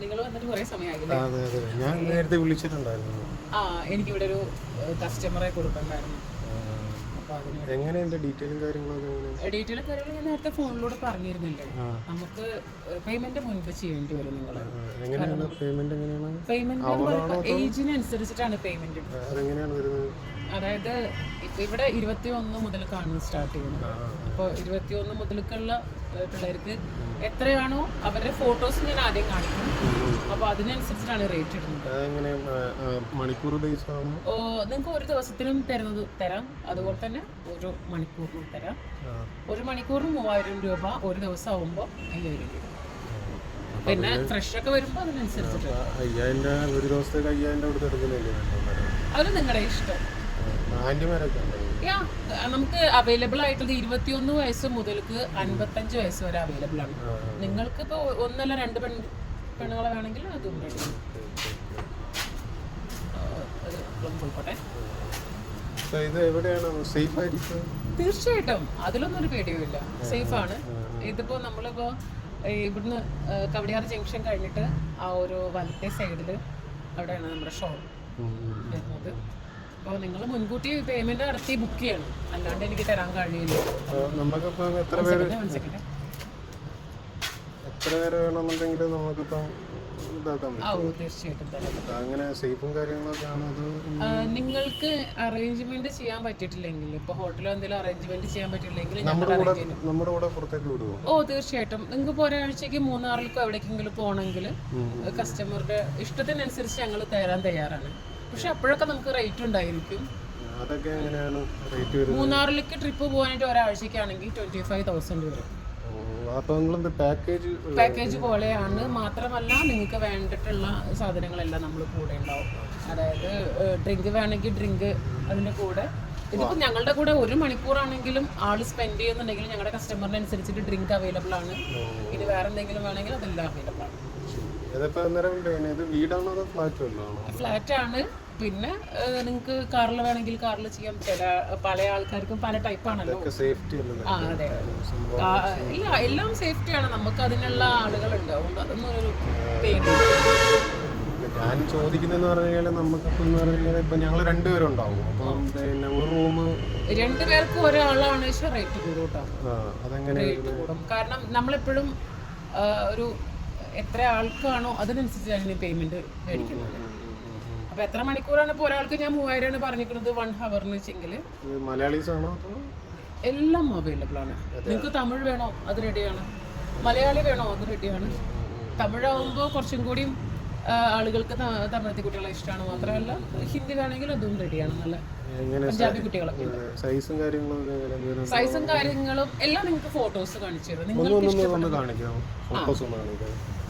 നിങ്ങൾ വന്നിട്ട് കുറേ സമയമായില്ലേ? അതെ അതെ, ഞാൻ നേരത്തെ വിളിച്ചിട്ടുണ്ടായിരുന്നു. എനിക്കിവിടെ ഒരു കസ്റ്റമറെ കൊടുക്കണ്ടായിരുന്നു. എങ്ങനെയുണ്ട് ഡീറ്റെയിലും കാര്യങ്ങളൊക്കെ? ഡീറ്റെയിലും കാര്യങ്ങളും ഞാൻ നേരത്തെ ഫോണിലൂടെ പറഞ്ഞിരുന്നില്ലേ. നമുക്ക് പേയ്മെന്റ് മുൻപ് ചെയ്യേണ്ടി വരും. നിങ്ങൾ എങ്ങനെയാണ് പേയ്മെന്റ്? എങ്ങനെയാണ് പേയ്മെന്റ്? ഏജിനനുസരിച്ചിട്ടാണ് പേയ്മെന്റ്. അതെങ്ങനെയാണ് വരുന്നത്? അതായത് ഇവിടെ 21 മുതൽക്കാണ് സ്റ്റാർട്ട് ചെയ്യുന്നത്. അപ്പോൾ 21 മുതൽക്കുള്ള പിള്ളേർക്ക് എത്രയാണോ അവരുടെ ഫോട്ടോസ് ഞാൻ ആദ്യം കാണിക്കും. അപ്പോൾ അതിനനുസരിച്ചിട്ടാണ് റേറ്റ് ഇടുന്നത്. മണിക്കൂർ ബേസ് ആണോ? നിങ്ങൾക്ക് ഒരു ദിവസത്തിനും തരാം, അതുപോലെ തന്നെ ഒരു മണിക്കൂറിനും തരാം. ഒരു മണിക്കൂറിന് 3000 രൂപ, ഒരു ദിവസം ആകുമ്പോൾ 5000 രൂപ. പിന്നെ ഫ്രഷ് ഒക്കെ വരുമ്പോൾ അതിനനുസരിച്ചിട്ട് 5000 ഒരു ദിവസത്തേക്ക് 5000 കൊടുത്ത് എടുക്കുന്നില്ലേ? അത് നിങ്ങളുടെ ഇഷ്ടം. നമുക്ക് അവൈലബിൾ ആയിട്ടുള്ളത് 21 വയസ്സ് മുതൽക്ക് 55 വയസ്സ് വരെ അവൈലബിൾ ആണ്. നിങ്ങൾക്ക് ഇപ്പോൾ ഒന്നല്ല 2 പെണ്ണുങ്ങളെ വേണമെങ്കിൽ അതും പോയിക്കോട്ടെ. തീർച്ചയായിട്ടും അതിലൊന്നും ഒരു പേടിയുമില്ല, സേഫ് ആണ്. ഇതിപ്പോ നമ്മളിപ്പോ ഇവിടുന്ന് കവടിയാർ ജംഗ്ഷൻ കഴിഞ്ഞിട്ട് ആ ഒരു വലത്തെ സൈഡിൽ അവിടെയാണ് നമ്മുടെ ഷോ വരുന്നത്. അപ്പോൾ നിങ്ങൾ മുൻകൂട്ടി പേയ്മെന്റ് നടത്തി ബുക്ക് ചെയ്യണം, അല്ലാണ്ട് എനിക്ക് തരാൻ കഴിയില്ല. നിങ്ങൾക്ക് അറേഞ്ച്മെന്റ് ചെയ്യാൻ പറ്റിയിട്ടില്ലെങ്കിൽ, ഇപ്പൊ ഹോട്ടലോ എന്തെങ്കിലും അറേഞ്ച്മെന്റ് ചെയ്യാൻ പറ്റിയില്ലെങ്കിൽ തീർച്ചയായിട്ടും നിങ്ങൾക്ക് ഇപ്പോൾ ഒരാഴ്ചക്ക് മൂന്നാറിലേക്കോ എവിടേക്കെങ്കിലും പോകണമെങ്കിൽ കസ്റ്റമറുടെ ഇഷ്ടത്തിനനുസരിച്ച് ഞങ്ങൾ തരാൻ തയ്യാറാണ്. പക്ഷെ അപ്പോഴൊക്കെ നമുക്ക് റേറ്റ് ഉണ്ടായിരിക്കും. മൂന്നാറിലേക്ക് ട്രിപ്പ് പോകാനായിട്ട് ഒരാഴ്ചക്കാണെങ്കിൽ 25,000 വരും. പാക്കേജ് പോലെയാണ്. മാത്രമല്ല നിങ്ങൾക്ക് വേണ്ടിയിട്ടുള്ള സാധനങ്ങളെല്ലാം നമ്മൾ കൂടെ ഉണ്ടാവും. അതായത് ഡ്രിങ്ക് വേണമെങ്കിൽ ഡ്രിങ്ക് അതിൻ്റെ കൂടെ. ഇതിപ്പോൾ ഞങ്ങളുടെ കൂടെ 1 മണിക്കൂറാണെങ്കിലും ആൾ സ്പെൻഡ് ചെയ്യുന്നുണ്ടെങ്കിൽ ഞങ്ങളുടെ കസ്റ്റമറിന് അനുസരിച്ചിട്ട് ഡ്രിങ്ക് അവൈലബിൾ ആണ്. ഇനി വേറെ എന്തെങ്കിലും വേണമെങ്കിൽ അതെല്ലാം അവൈലബിൾ ആണ്. ഫ്ലാറ്റ് ആണ്. പിന്നെ നിങ്ങൾക്ക് കാറിൽ വേണമെങ്കിൽ കാറിൽ ചെയ്യാം. പല ആൾക്കാർക്കും പല ടൈപ്പാണല്ലോ. അതെ, ഇല്ല എല്ലാം സേഫ്റ്റിയാണ്. നമുക്ക് അതിനുള്ള ആളുകളുണ്ട്, അതുകൊണ്ട് അതൊന്നും ഒരു പേടി. ഞാൻ ചോദിക്കുന്നതെന്ന് പറഞ്ഞാൽ നമുക്കിപ്പോൾ ഇപ്പം ഞങ്ങൾ 2 പേരുണ്ടാവും. അപ്പം പിന്നെ ഒരു റൂം 2 പേർക്ക് ഒരാളാണ് റേറ്റ് കൂടും. റേറ്റ് കൂടും കാരണം നമ്മളെപ്പോഴും ഒരു എത്ര ആൾക്കാണോ അതിനനുസരിച്ചാണ് പേയ്മെന്റ് മേടിക്കുന്നത്. അപ്പൊ എത്ര മണിക്കൂറാണ് ഇപ്പോൾ ഒരാൾക്ക് ഞാൻ 3000 പറഞ്ഞിരിക്കുന്നത് 1 ഹവറിന് വെച്ചെങ്കിൽ എല്ലാം അവൈലബിൾ ആണ്. നിങ്ങൾക്ക് തമിഴ് വേണോ അത് റെഡിയാണ്, മലയാളി വേണോ അത് റെഡിയാണ്. തമിഴാവുമ്പോൾ കുറച്ചും കൂടിയും ആളുകൾക്ക് തമിഴത്തി കുട്ടികളെ ഇഷ്ടമാണ്. മാത്രമല്ല ഹിന്ദി വേണമെങ്കിൽ അതും റെഡിയാണ്. നല്ല പഞ്ചാബി കുട്ടികളൊക്കെ സൈസും കാര്യങ്ങളും എല്ലാം നിങ്ങൾക്ക് ഫോട്ടോസ് കാണിച്ചു തരും.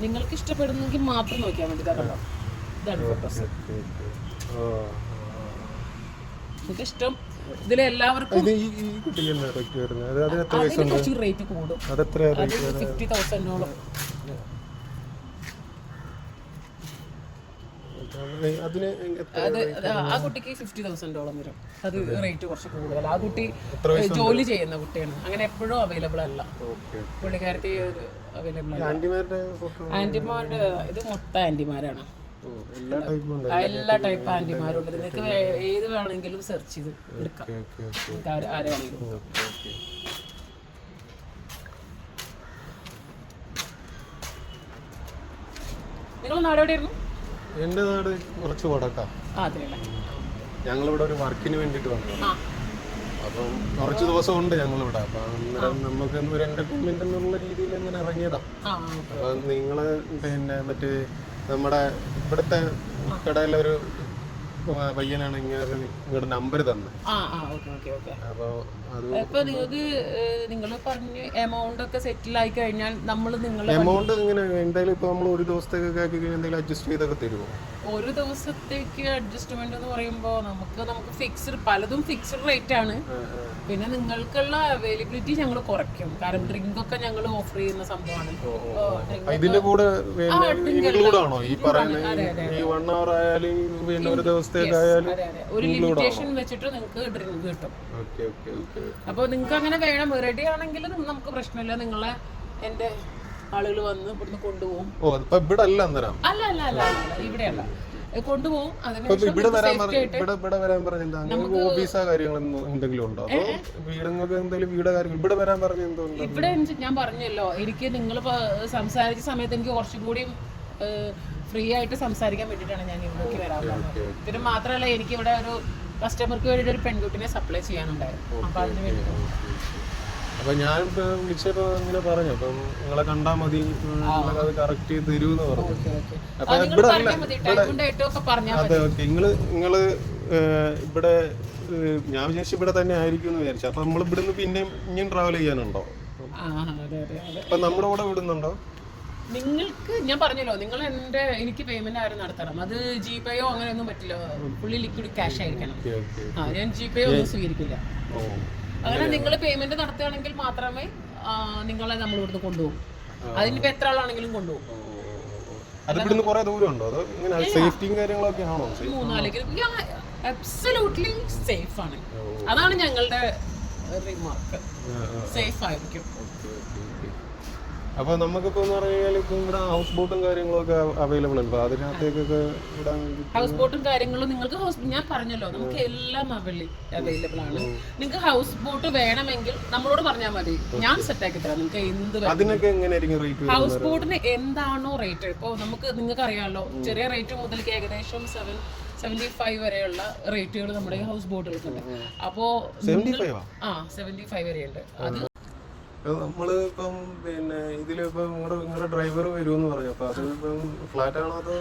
നിങ്ങൾക്ക് ഇഷ്ടപ്പെടുന്നെങ്കിൽ മാത്രം നോക്കിയാൽ മതി. കാരണം ഇതാണ് ഫോട്ടോസ്. നിങ്ങൾക്ക് ഇഷ്ടം ഇതിലെല്ലാവർക്കും കുറച്ച് റേറ്റ് കൂടും. 50,000-ഓളം. ആ കുട്ടിക്ക് 50,000-ഓളം വരും. അത് റേറ്റ് കുറച്ച് കൂടുതൽ. ആ കുട്ടി ജോലി ചെയ്യുന്ന കുട്ടിയാണ്, അങ്ങനെ എപ്പോഴും അവൈലബിൾ അല്ല. പുള്ളിക്കാരത്തി അവൈലബിൾ അല്ല. ആന്റിമാരുടെ ഇത് മൊത്തം ആന്റിമാരാണ്. എല്ലാ ടൈപ്പ് ആന്റിമാരും ഉണ്ട്. നിങ്ങൾക്ക് ഏത് വേണമെങ്കിലും സെർച്ച് ചെയ്ത് എടുക്കാം. ആരാണെങ്കിലും. നിങ്ങൾ നാട് എവിടെയായിരുന്നു? എൻ്റെ നാട് കുറച്ച് വടക്കാം. ഞങ്ങളിവിടെ ഒരു വർക്കിന് വേണ്ടിയിട്ട് വന്നു. അപ്പം കുറച്ച് ദിവസം ഉണ്ട് ഞങ്ങളിവിടെ. അപ്പം അന്നേരം നമുക്ക് ഒരു എൻ്റർടൈൻമെൻ്റ് എന്നുള്ള രീതിയിൽ അങ്ങനെ ഇറങ്ങിയതാണ്. അപ്പം നിങ്ങൾ പിന്നെ മറ്റേ നമ്മുടെ ഇവിടുത്തെ കടയിലെ ഒരു പയ്യനാണ് ഇങ്ങോട്ട് നമ്പർ തന്നെ. അപ്പൊ നിങ്ങൾക്ക് നിങ്ങൾ പറഞ്ഞ് എമൗണ്ട് ഒക്കെ സെറ്റിൽ ആയി കഴിഞ്ഞാൽ എമൗണ്ട് ഇങ്ങനെ എന്തായാലും ഇപ്പൊ നമ്മൾ ഒരു ദിവസത്തേക്ക് എന്തെങ്കിലും അഡ്ജസ്റ്റ് ചെയ്തൊക്കെ തരുമോ? ഒരു ദിവസത്തേക്ക് അഡ്ജസ്റ്റ്മെന്റ് എന്ന് പറയുമ്പോൾ നമുക്ക് ഫിക്സ്ഡ്, പലതും ഫിക്സ്ഡ് റേറ്റ് ആണ്. പിന്നെ നിങ്ങൾക്കുള്ള അവൈലബിലിറ്റി ഞങ്ങൾ കുറയ്ക്കും. കാരണം ഡ്രിങ്ക് ഒക്കെ ഞങ്ങൾ ഓഫർ ചെയ്യുന്ന സംഭവമാണ്. ഇതിന്റെ കൂടെ ഇൻക്ലൂഡ് ആണോ ഈ പറയുന്നത്? ഈ 1 hour ആയാലും പിന്നെ ഒരു ദിവസത്തേക്കായാലും ഒരു ലിമിറ്റേഷൻ വെച്ചിട്ട് നിങ്ങൾക്ക് ഡ്രിങ്ക് കിട്ടും. അപ്പോൾ നിങ്ങൾക്ക് അങ്ങനെ വേണം, റെഡി ആണെങ്കിൽ നമുക്ക് പ്രശ്നമില്ല. നിങ്ങളെ എൻ്റെ ആളുകൾ വന്ന് ഇവിടുന്ന് കൊണ്ടുപോകും. ഇവിടെ അല്ല അന്നേരം അല്ല അല്ല അല്ല അല്ല ഇവിടെയല്ല കൊണ്ടുപോകും. ഇവിടെ വരാൻ പറഞ്ഞ ഓഫീസാ കാര്യങ്ങൾ എന്തെങ്കിലും ഉണ്ടോ? അതോ വീടുങ്ങൾക്ക് എന്തെങ്കിലും വീട് കാര്യങ്ങൾ ഇവിടെ വരാൻ പറഞ്ഞ എന്തുകൊണ്ട്? ഇവിടെ ഞാൻ പറഞ്ഞല്ലോ, എനിക്ക് നിങ്ങൾ സംസാരിച്ച സമയത്ത് എനിക്ക് കുറച്ചും കൂടി ഫ്രീ ആയിട്ട് സംസാരിക്കാൻ വേണ്ടിയിട്ടാണ് ഞാൻ ഇവിടേക്ക് വരാൻ പറഞ്ഞത്. പിന്നെ മാത്രമല്ല എനിക്ക് ഇവിടെ ഒരു കസ്റ്റമർക്ക് വേണ്ടിയിട്ട് ഒരു പെൺകുട്ടിനെ സപ്ലൈ ചെയ്യാനുണ്ടായിരുന്നു. അപ്പൊ അതിന് വേണ്ടി അപ്പൊ ഞാൻ വിളിച്ചപ്പോ ഇങ്ങനെ പറഞ്ഞു, അപ്പം നിങ്ങളെ കണ്ടാ മതി, അത് കറക്റ്റ് ചെയ്ത് തരൂന്ന് പറഞ്ഞു. അപ്പൊ ഇവിടെ അതെ ഓക്കെ. നിങ്ങള് ഇവിടെ ഞാൻ വിചാരിച്ചു ഇവിടെ തന്നെ ആയിരിക്കും എന്ന് വിചാരിച്ചു. അപ്പൊ നമ്മൾ ഇവിടുന്ന് പിന്നെയും ഇനിയും ട്രാവൽ ചെയ്യാനുണ്ടോ? അപ്പൊ നമ്മുടെ കൂടെ വിടുന്നുണ്ടോ? നിങ്ങൾക്ക് ഞാൻ പറഞ്ഞല്ലോ, നിങ്ങൾ എനിക്ക് പേയ്മെന്റ് ആരും നടത്തണം. അത് ജിപേയോ അങ്ങനെയൊന്നും പറ്റില്ല, ഫുള്ളി ലിക്വിഡ് ക്യാഷ് ആയിരിക്കണം. ഞാൻ ജിപേയോ ഒന്നും സ്വീകരിക്കില്ല. അങ്ങനെ നിങ്ങൾ പേയ്മെന്റ് നടത്തുകയാണെങ്കിൽ മാത്രമേ നിങ്ങളെ നമ്മൾ ഇവിടുന്ന് കൊണ്ടുപോകും. അതിനിപ്പോ എത്ര ആളാണെങ്കിലും കൊണ്ടുപോകും. 3-4 സേഫ് ആണ്. അതാണ് ഞങ്ങളുടെ റിമാർക്ക്. സേഫ് ആയിരിക്കും. അപ്പൊ നമുക്കിപ്പോ പറഞ്ഞാൽ ഇപ്പൊ ഇവിടെ ഹൗസ് ബോട്ടും കാര്യങ്ങളൊക്കെ അവൈലബിൾ ഉണ്ട്. അതിനകത്തേക്കൊക്കെ ഹൗസ് ബോട്ടും കാര്യങ്ങളും നിങ്ങൾക്ക് ഞാൻ പറഞ്ഞല്ലോ, നമുക്ക് എല്ലാം അവൈലബിൾ ആണ്. നിങ്ങൾക്ക് ഹൗസ് ബോട്ട് വേണമെങ്കിൽ നമ്മളോട് പറഞ്ഞാൽ മതി, ഞാൻ സെറ്റ് ആക്കി തരാം. നിങ്ങൾക്ക് എന്ത് അതിനൊക്കെ എങ്ങനെയായിരിക്കും റേറ്റ്? ഹൗസ് ബോട്ടിന് എന്താണോ റേറ്റ്, ഇപ്പൊ നിങ്ങൾക്ക് അറിയാമല്ലോ, ചെറിയ റേറ്റ് മുതലേക്ക് ഏകദേശം 75 വരെയുള്ള റേറ്റുകൾ നമ്മുടെ ഹൗസ് ബോട്ടുകൾക്കുണ്ട്. അപ്പോ 75 വരെയുണ്ട്. അത് നമ്മള് ഇപ്പം പിന്നെ ഇതിലിപ്പം നിങ്ങളുടെ ഡ്രൈവർ വരുമെന്ന് പറഞ്ഞു. അപ്പൊ അത് ഇപ്പം ഫ്ലാറ്റ് ആണോ അതോ?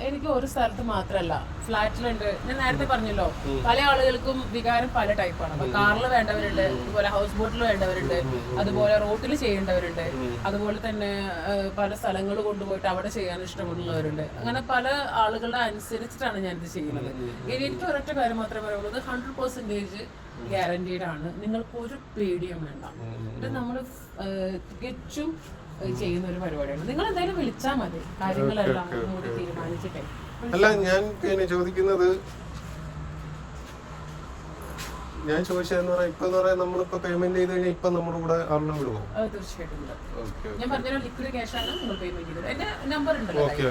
എനിക്ക് ഒരു സ്ഥലത്ത് മാത്രമല്ല, ഫ്ലാറ്റിലുണ്ട്. ഞാൻ നേരത്തെ പറഞ്ഞല്ലോ, പല ആളുകൾക്കും വികാരം പല ടൈപ്പാണ്. അപ്പൊ കാറിൽ വേണ്ടവരുണ്ട്, അതുപോലെ ഹൗസ് ബോട്ടിൽ വേണ്ടവരുണ്ട്, അതുപോലെ റോട്ടിൽ ചെയ്യേണ്ടവരുണ്ട്, അതുപോലെ തന്നെ പല സ്ഥലങ്ങൾ കൊണ്ടുപോയിട്ട് അവിടെ ചെയ്യാൻ ഇഷ്ടമുള്ളവരുണ്ട്. അങ്ങനെ പല ആളുകളുടെ അനുസരിച്ചിട്ടാണ് ഞാനിത് ചെയ്യുന്നത്. ഇനി എനിക്ക് ഒരൊറ്റ കാര്യം മാത്രമേ പറയുള്ളൂ, 100% ഗ്യാരണ്ടീഡ് ആണ്. നിങ്ങൾക്ക് ഒരു പേടിയും വേണ്ട. ഇത് നമ്മൾ തികച്ചും ചെയ്യുന്ന ഒരു പരിപാടിയാണ്. നിങ്ങൾ എന്തായാലും വിളിച്ചാൽ മതി, കാര്യങ്ങളെല്ലാം കൂടി തീരുമാനിച്ചിട്ടേ. അല്ല ഞാൻ പിന്നെ ചോദിക്കുന്നത്, ഞാൻ ചോദിച്ചതെന്ന് പറയാം, ഇപ്പൊ നമ്മളിപ്പോ പേയ്മെന്റ് ചെയ്ത് കഴിഞ്ഞാൽ ഇപ്പൊ നമ്മുടെ കൂടെ ആളിനെ വിടുമോ? തീർച്ചയായിട്ടും. ഞാൻ പറഞ്ഞ ലിക്വിഡ് ക്യാഷ് ആണ് നിങ്ങൾ പേയ്മെന്റ് ചെയ്തത്. എന്റെ നമ്പർ ഉണ്ടല്ലോ. ഓക്കെ.